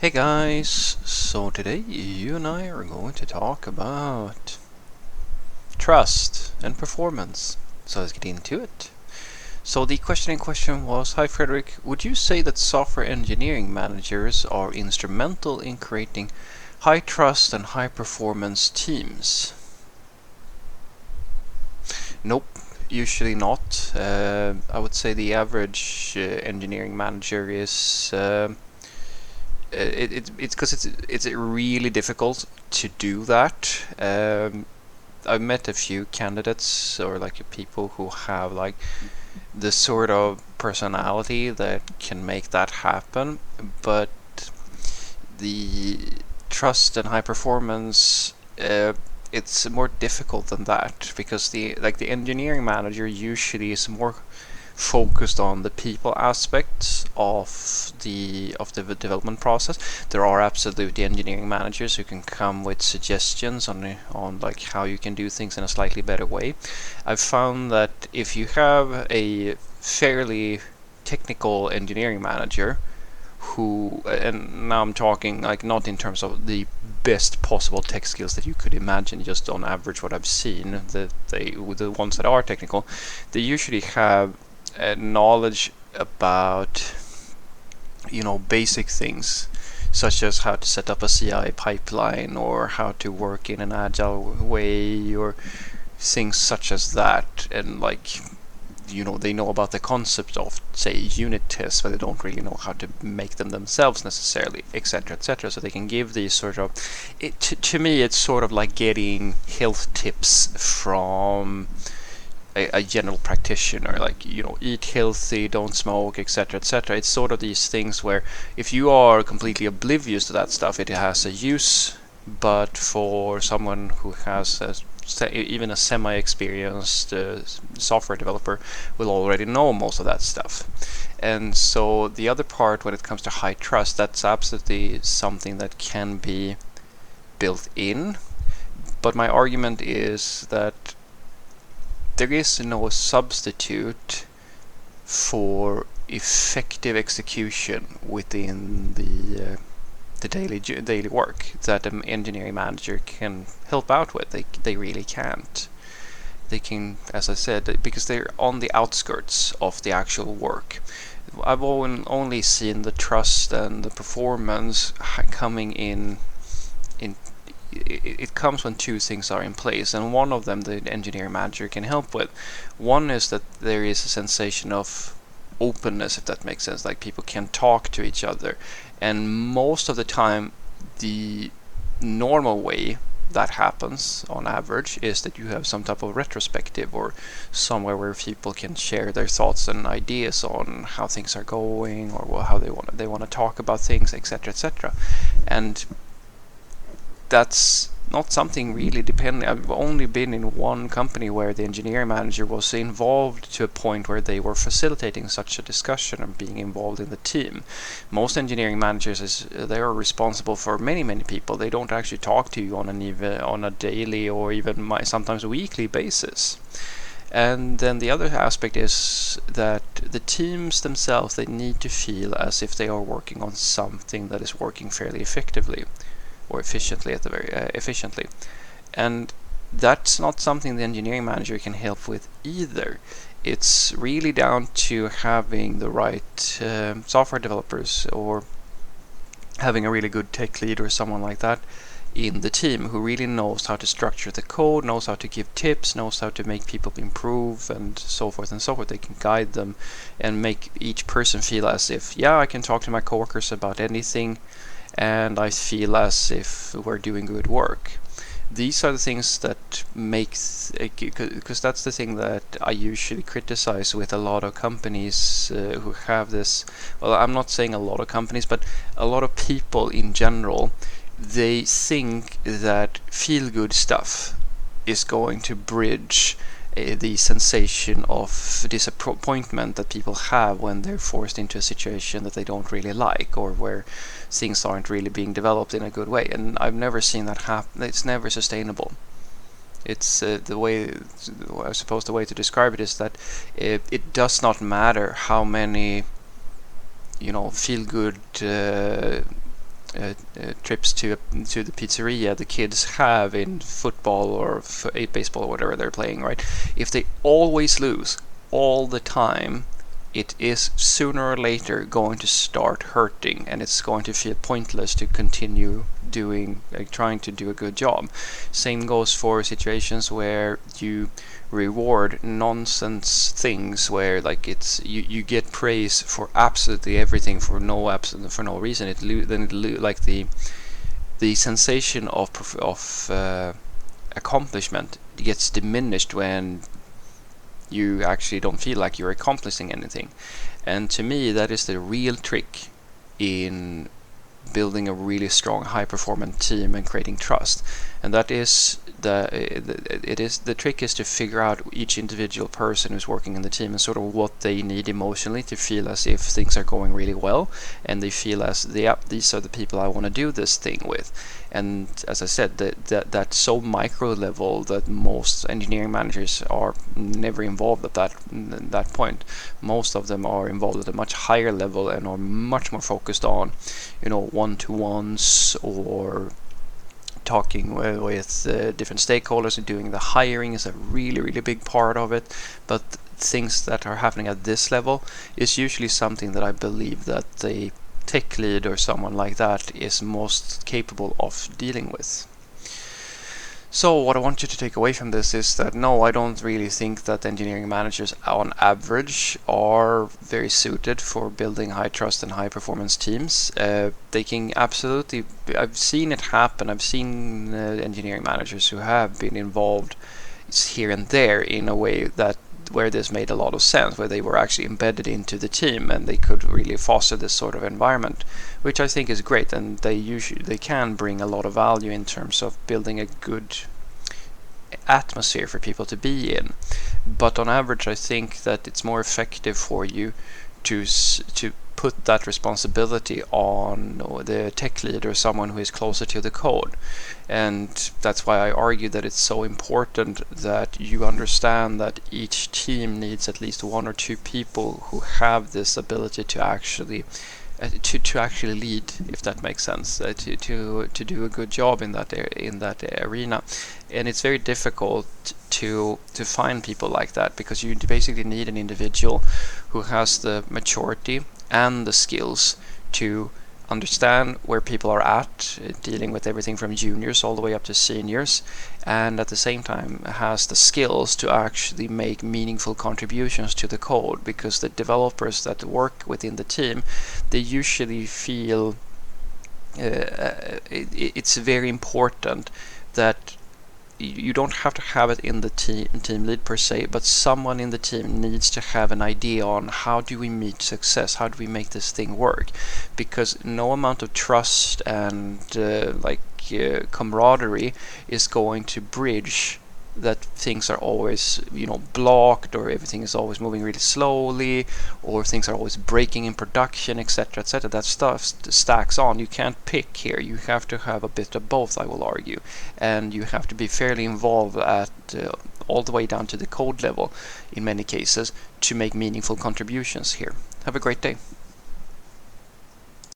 Hey guys, so today you and I are going to talk about trust and performance. So let's get into it. So the question in question was, hi Frederick, would you say that software engineering managers are instrumental in creating high trust and high performance teams? Nope, usually not. I would say the average engineering manager is it's because it's really difficult to do that. I've met a few candidates or like people who have like the sort of personality that can make that happen, but the trust and high performance, it's more difficult than that because the engineering manager usually is more focused on the people aspects of the development process. There are absolutely engineering managers who can come with suggestions on like how you can do things in a slightly better way. I've found that if you have a fairly technical engineering manager who, and now I'm talking like not in terms of the best possible tech skills that you could imagine, just on average what I've seen, the ones that are technical, they usually have knowledge about basic things such as how to set up a CI pipeline or how to work in an agile way or things such as that. And like they know about the concept of, say, unit tests, but they don't really know how to make them themselves necessarily, etc., etc. So they can give these sort of, to me it's sort of like getting health tips from a general practitioner, like eat healthy, don't smoke, etc., etc. It's sort of these things where if you are completely oblivious to that stuff, it has a use, but for someone who has even a semi-experienced software developer will already know most of that stuff. And so the other part, when it comes to high trust, that's absolutely something that can be built in. But my argument is that there is no substitute for effective execution within the daily work that an engineering manager can help out with. They really can't. They can, as I said, because they're on the outskirts of the actual work. I've only seen the trust and the performance coming in it comes when two things are in place, and one of them the engineering manager can help with. One is that there is a sensation of openness, if that makes sense, like people can talk to each other, and most of the time the normal way that happens on average is that you have some type of retrospective or somewhere where people can share their thoughts and ideas on how things are going or how they want to talk about things, etc., etc. And that's not something really dependent. I've only been in one company where the engineering manager was involved to a point where they were facilitating such a discussion and being involved in the team. Most engineering managers they are responsible for many people. They don't actually talk to you on a daily or even sometimes weekly basis. And then the other aspect is that the teams themselves, they need to feel as if they are working on something that is working fairly effectively or efficiently efficiently, and that's not something the engineering manager can help with either. It's really down to having the right software developers or having a really good tech lead or someone like that in the team who really knows how to structure the code, knows how to give tips, knows how to make people improve, and so forth and so forth. They can guide them and make each person feel as if, yeah, I can talk to my coworkers about anything and I feel as if we're doing good work. These are the things that make, because that's the thing that I usually criticize with a lot of companies who have this. Well, I'm not saying a lot of companies, but a lot of people in general, they think that feel good stuff is going to bridge the sensation of disappointment that people have when they're forced into a situation that they don't really like or where things aren't really being developed in a good way. And I've never seen that happen. It's never sustainable. It's the way, I suppose the way to describe it is that it does not matter how many feel good trips to the pizzeria the kids have in football or baseball or whatever they're playing, right? If they always lose all the time, it is sooner or later going to start hurting, and it's going to feel pointless to continue trying to do a good job. Same goes for situations where you reward nonsense things, where like you get praise for absolutely everything for no reason. Like the sensation of accomplishment gets diminished when you actually don't feel like you're accomplishing anything. And to me, that is the real trick in building a really strong, high-performing team and creating trust. And that is the trick is to figure out each individual person who's working in the team and sort of what they need emotionally to feel as if things are going really well, and they feel as these are the people I want to do this thing with. And as I said, that so micro level that most engineering managers are never involved at that point. Most of them are involved at a much higher level and are much more focused on, one-to-ones or talking with different stakeholders, and doing the hiring is a really, really big part of it. But things that are happening at this level is usually something that I believe that the tech lead or someone like that is most capable of dealing with. So what I want you to take away from this is that no, I don't really think that engineering managers on average are very suited for building high trust and high performance teams. They can absolutely, I've seen it happen. I've seen engineering managers who have been involved here and there in a way that where this made a lot of sense, where they were actually embedded into the team and they could really foster this sort of environment, which I think is great, and they can bring a lot of value in terms of building a good atmosphere for people to be in. But on average, I think that it's more effective for you to put that responsibility on the tech lead or someone who is closer to the code. And that's why I argue that it's so important that you understand that each team needs at least one or two people who have this ability to actually lead, if that makes sense, to do a good job in that arena. And it's very difficult to find people like that, because you basically need an individual who has the maturity and the skills to understand where people are at, dealing with everything from juniors all the way up to seniors, and at the same time has the skills to actually make meaningful contributions to the code, because the developers that work within the team, they usually feel it's very important that you don't have to have it in the team lead per se, but someone in the team needs to have an idea on how do we meet success, how do we make this thing work, because no amount of trust and camaraderie is going to bridge that things are always blocked, or everything is always moving really slowly, or things are always breaking in production, etc., etc. That stuff stacks on. You can't pick here. You have to have a bit of both, I will argue, and you have to be fairly involved at all the way down to the code level in many cases to make meaningful contributions here. Have a great day.